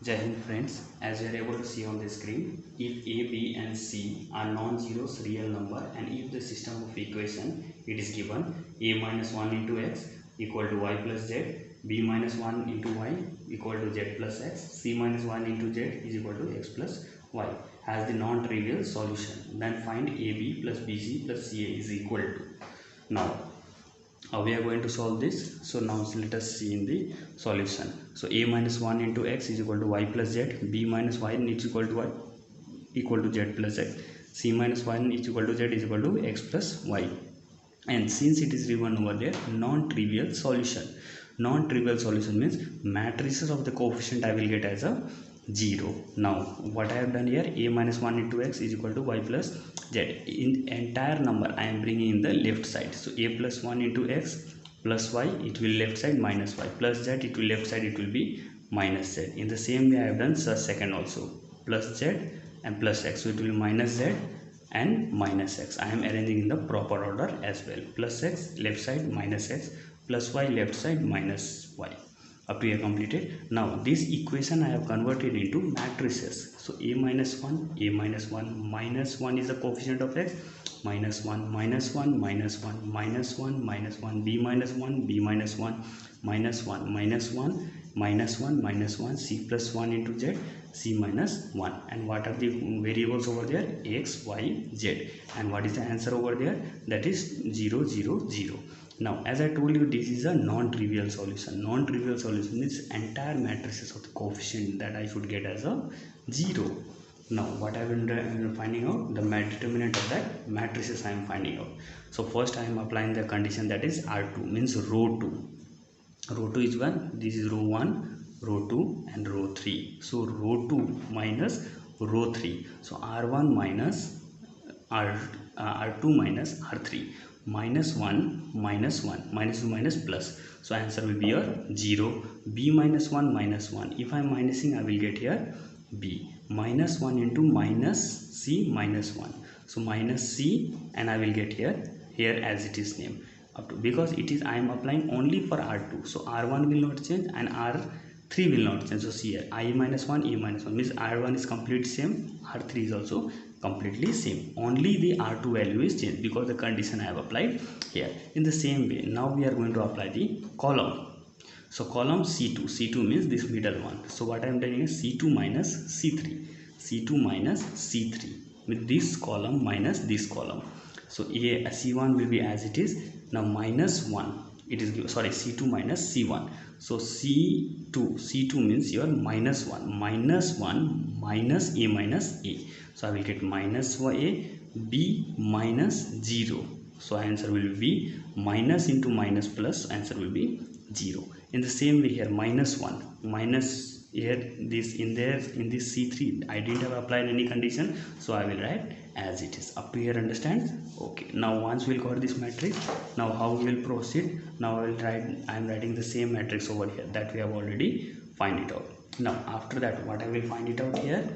Jai Hind friends, as you are able to see on the screen, if A, B and C are non-zeros real number, and if the system of equation it is given A minus 1 into x equal to y plus z, B minus 1 into y equal to z plus x, C minus 1 into z is equal to x plus y has the non-trivial solution, then find AB plus BC plus CA is equal to. Now we are going to solve this. So now let us see in the solution. So a minus 1 into x is equal to y plus z, b minus y is equal to y equal to z plus x, c minus 1 is equal to z is equal to x plus y. And since it is written over there non-trivial solution, non-trivial solution means matrices of the coefficient I will get as a 0. Now what I have done here, a minus 1 into x is equal to y plus z. In entire number I am bringing in the left side. So a plus 1 into x plus y, it will left side minus y, plus z, it will left side, it will be minus z. In the same way I have done second also, plus z and plus x, so it will be minus z and minus x. I am arranging in the proper order as well. Plus x left side minus x, plus y left side minus y. Up to here completed. Now this equation I have converted into matrices. So a minus 1, a minus 1, minus 1 is the coefficient of x, minus 1, minus 1, minus 1, minus 1, minus 1, b minus 1, b minus 1, minus 1, minus 1, minus 1, minus 1, c plus 1 into z, c minus 1. And what are the variables over there? X, y, z. And what is the answer over there? That is 0, 0, 0. Now as I told you, this is a non-trivial solution. Non-trivial solution means entire matrices of the coefficient that I should get as a 0. Now what I will finding out, the determinant of that matrices I am finding out. So first I am applying the condition, that is R2 means row 2. Row 2 is 1, this is row 1, row 2 and row 3. So row 2 minus row 3. So R1 minus R2 minus R3. Minus 1 minus 1 minus 2 minus plus, so answer will be your 0. B minus 1 minus 1, if I am minusing I will get here B. Minus 1 into minus C minus 1, so minus C, and I will get here as it is named up to, because it is I am applying only for R2, so R1 will not change and R3 will not change. So see here, I minus 1, A minus 1 means R1 is completely same, R3 is also completely same, only the R2 value is changed because the condition I have applied here. In the same way now we are going to apply the column. So column C2, C2 means this middle one. So what I am doing is C2 minus C3, C2 minus C3 with this column minus this column. So C1 will be as it is. Now minus 1, it is sorry, C2 minus C1. So C2 means your minus 1 minus A minus A. So I will get minus A, B minus 0. So answer will be minus into minus plus, answer will be 0. In the same way here, minus 1 minus here, this in this C3 I didn't have applied any condition, so I will write as it is. Up to here, understand? Okay, now once we'll got this matrix, now how we will proceed? Now I am writing the same matrix over here that we have already find it out. Now after that, what I will find it out here,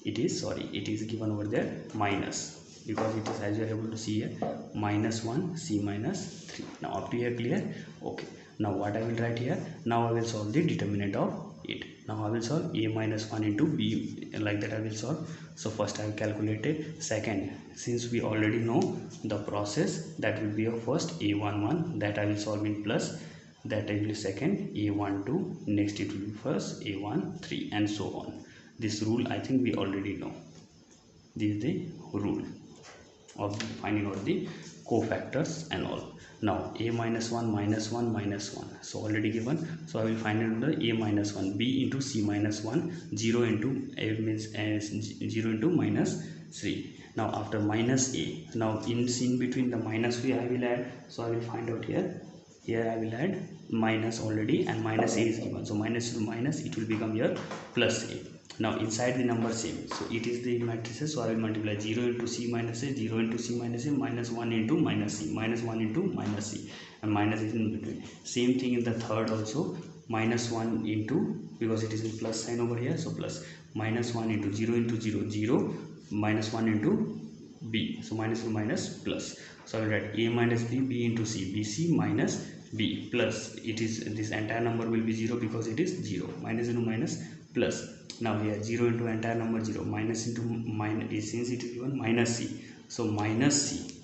it is given over there minus, because it is, as you are able to see here, minus 1 C minus 3. Now up to here clear? Okay, now what I will write here, now I will solve the determinant of it. Now I will solve A minus 1 into B, like that I will solve. So first I have calculated, second, since we already know the process, that will be your first A11, that I will solve in plus, that I will be second A12, next it will be first A13 and so on. This rule I think we already know. This is the rule of finding out the cofactors and all. Now A minus 1 minus 1 minus 1, so already given, so I will find out the A minus 1, B into C minus 1, 0 into A means 0 into minus 3. Now after minus A, now in between the minus V I will add, so I will find out here I will add minus already, and minus A is given, so minus to minus it will become your plus A. Now inside the number same, so it is the matrices, so I will multiply 0 into C minus A, 0 into C minus A, minus 1 into minus C, minus 1 into minus C, and minus is in between. Same thing in the third also, minus 1 into, because it is in plus sign over here, so plus, minus 1 into 0 into 0, 0, minus 1 into b. So minus into minus plus. So I will write a minus b, b into c, bc minus b plus, it is this entire number will be 0 because it is 0, minus into minus plus. Now here 0 into entire number 0, minus into minus, since it is given minus c, so minus c,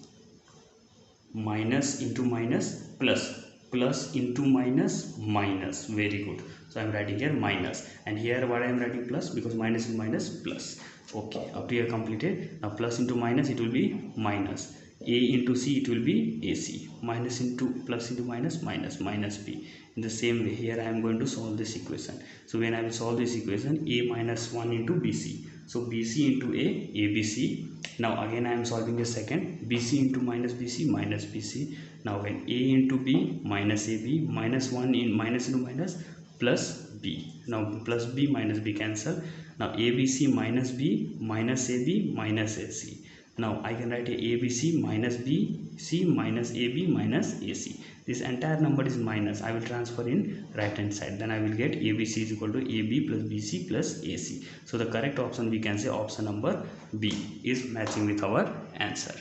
minus into minus plus, plus into minus minus. Very good. So I am writing here minus, and here what I am writing plus, because minus into minus plus. Okay, up to here completed. Now plus into minus, it will be minus. A into c, it will be ac. Minus into plus into minus, minus, minus b. In the same way here I am going to solve this equation. So when I will solve this equation, a minus 1 into bc, so bc into a, abc. Now again I am solving a second, bc into minus bc, minus bc. Now when a into b minus ab, minus 1 in minus into minus plus b. Now plus b minus b cancel. Now abc minus b minus ab minus ac. Now I can write a abc minus bc minus ab minus ac. This entire number is minus. I will transfer in right hand side. Then I will get abc is equal to ab plus bc plus ac. So the correct option we can say option number B is matching with our answer.